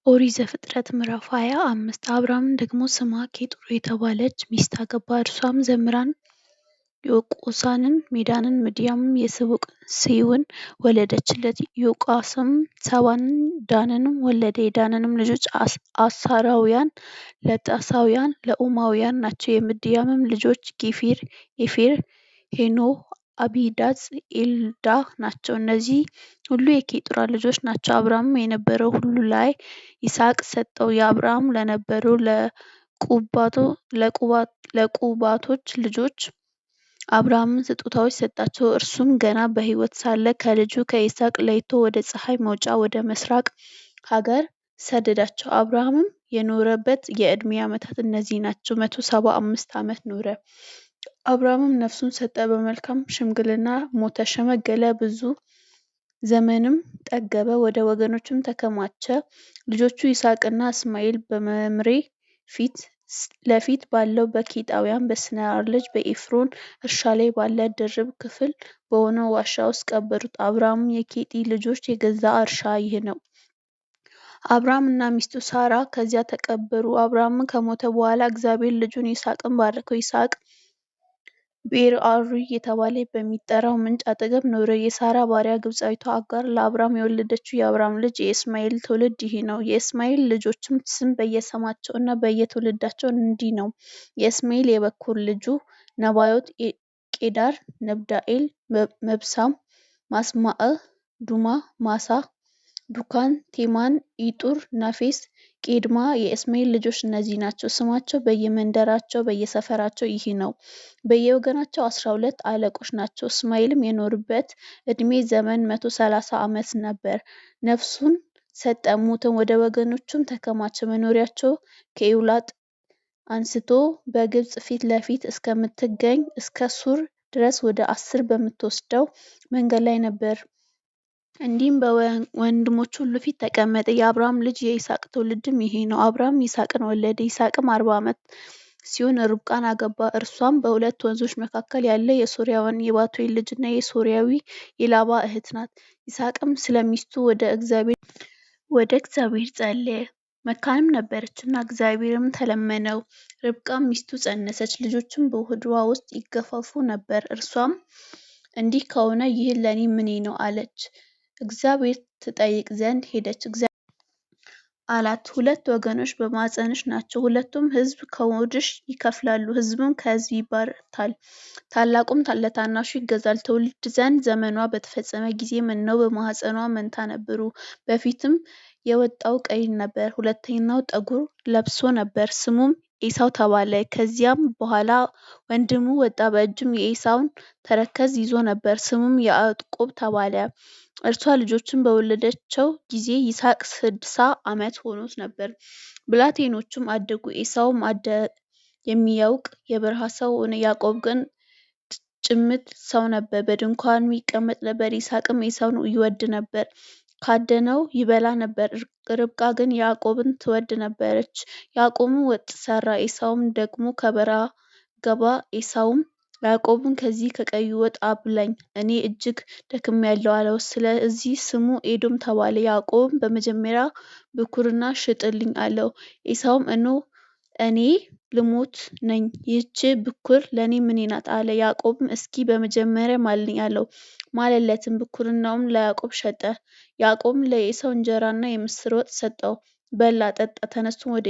ኦሪት ዘፍጥረት ምዕራፍ 25 አብርሃምም ደግሞ ስሟ ኬጡር የተባለች ሚስት አገባ። እርሷም ዘምራን፣ ዮቅሳንን፣ ሜዳንን፣ ምድያምን፣ የስቡቅን ወለደችለት። ዮቅስም ሳባንና ዳንን ወለደ። የዳንም ልጆች አሳራውያን፣ ለጣሳውያን፣ ለኡማውያን ናቸው። የምድያምም ልጆች ጌፌር፣ ሄኖኅ፣ አቢዳጽ፣ ኤልዳህ ናቸው። እነዚህ ሁሉ የኬጡራ ልጆች ናቸው። አብርሃምም የነበረውን ሁሉ ለይስሐቅ ሰጠው። የአብርሃም ለነበሩ ለቁባቶች ልጆች አብርሃም ስጦታዎች ሰጣቸው። እርሱም ገና በሕይወት ሳለ ከልጁ ከይስሐቅ ለይቶ ወደ ፀሐይ መውጫ ወደ ምሥራቅ አገር ሰደዳቸው። አብርሃምም የኖረበት የዕድሜ ዓመታት እነዚህ ናቸው፤ 175 ዓመት ኖረ። አብርሃምም ነፍሱን ሰጠ፣ በመልካም ሽምግልና ሞተ፣ ሸመገለ፣ ብዙ ዘመንም ጠገበ፣ ወደ ወገኖቹም ተከማቸ። ልጆቹ ይስሐቅና እስማኤል በመምሬ ፊት ለፊት ባለው በኬጢያዊ በስናር ልጅ በኤፍሮን እርሻ ላይ ባለ ድርብ ክፍል በሆነው ዋሻ ውስጥ ቀበሩት። አብርሃምም የኬጢ ልጆች የገዛ እርሻ ይህ ነው። አብርሃም እና ሚስቱ ሳራ ከዚያ ተቀበሩ። አብርሃም ከሞተ በኋላ እግዚአብሔር ልጁን ይስሐቅን ባረከው። ይስሐቅ ቤርአሩይ እየተባለ በሚጠራው ምንጭ አጠገብ ኖረ። የሳራ ባሪያ ግብፃዊቷ አጋር ለአብርሃም የወለደችው የአብርሃም ልጅ የእስማኤል ትውልድ ይህ ነው። የእስማኤል ልጆችም ስም በየስማቸው እና በየትውልዳቸው እንዲህ ነው። የእስማኤል የበኵር ልጁ ነባዮት፣ ቄዳር፣ ነብዳኤል፣ መብሳም፣ ማስማዕ፣ ዱማ፣ ማሳ፣ ዱካን፣ ቴማን፣ ኢጡር፣ ናፌስ፣ ቄድማ። የእስማኤል ልጆች እነዚህ ናቸው። ስማቸው በየመንደራቸው በየሰፈራቸው ይህ ነው። በየወገናቸው 12 አለቆች ናቸው። እስማኤልም የኖረበት ዕድሜ ዘመን 130 ዓመት ነበር። ነፍሱን ሰጠ፣ ሞተም፣ ወደ ወገኖቹም ተከማቸ። መኖሪያቸው ከኤውላጥ አንስቶ በግብፅ ፊት ለፊት እስከምትገኝ እስከ ሱር ድረስ ወደ አሦር በምትወስደው መንገድ ላይ ነበር። እንዲህም በወንድሞቹ ሁሉ ፊት ተቀመጠ። የአብርሃም ልጅ የይስሐቅ ትውልድም ይህ ነው። አብርሃም ይስሐቅን ወለደ። ይስሐቅም 40 ዓመት ሲሆን ርብቃን አገባ። እርሷም በሁለት ወንዞች መካከል ያለ የሶርያዊው የባቱኤል ልጅና የሶርያዊ የላባ እኅት ናት። ይስሐቅም ስለ ሚስቱ ወደ እግዚአብሔር ጸለየ፣ መካንም ነበረችና እግዚአብሔርም ተለመነው። ርብቃም ሚስቱ ጸነሰች፣ ልጆችም በሆድዋ ውስጥ ይገፋፉ ነበር። እርሷም እንዲህ ከሆነ ይህ ለእኔ ምኔ ነው አለች። እግዚአብሔር ትጠይቅ ዘንድ ሄደች። አላት፣ ሁለት ወገኖች በማኅፀንሽ ናቸው፣ ሁለቱም ሕዝብ ከሆድሽ ይከፍላሉ፣ ሕዝብም ከሕዝብ ይበረታል፣ ታላቁም ለታናሹ ይገዛል። ትወልድ ዘንድ ዘመኗ በተፈጸመ ጊዜ እነሆ በማኅፀንዋ መንታ ነበሩ። በፊትም የወጣው ቀይ ነበር፣ ሁለተኛው ጠጕር ለብሶ ነበር፣ ስሙም ኤሳው ተባለ። ከዚያም በኋላ ወንድሙ ወጣ፣ በእጁም የዔሳውን ተረከዝ ይዞ ነበር፣ ስሙም ያዕቆብ ተባለ። እርሷ ልጆችን በወለደችው ጊዜ ይስሐቅ 60 ዓመት ሆኖት ነበር። ብላቴኖቹም አደጉ። ኤሳውም የሚያውቅ የበረሃ ሰው ሆነ፣ ያዕቆብ ግን ጭምት ሰው ነበር፣ በድንኳኑ ይቀመጥ ነበር። ይስሐቅም ኤሳውን ይወድ ነበር፣ ካደነው ይበላ ነበር። ርብቃ ግን ያዕቆብን ትወድ ነበረች። ያዕቆብም ወጥ ሠራ፣ ኤሳውም ደግሞ ከበረሃ ገባ። ኤሳውም ያዕቆብን ከዚህ ከቀዩ ወጥ አብላኝ፣ እኔ እጅግ ደክሜአለሁ አለው። ስለዚህ ስሙ ኤዶም ተባለ። ያዕቆብም በመጀመሪያ ብኵርና ሽጥልኝ አለው። ኤሳውም እነሆ እኔ ልሞት ነኝ፣ ይህች ብኵር ለእኔ ምኔ ናት አለ። ያዕቆብም እስኪ በመጀመሪያ ማልልኝ አለው። ማለለትም፣ ብኵርናውንም ለያዕቆብ ሸጠ። ያዕቆብም ለዔሳው እንጀራና የምስር ወጥ ሰጠው፣ በላ ጠጣ፣ ተነሥቶም ወደ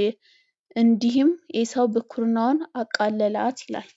እንዲህም ኤሳው ብኵርናውን አቃለላት ይላል።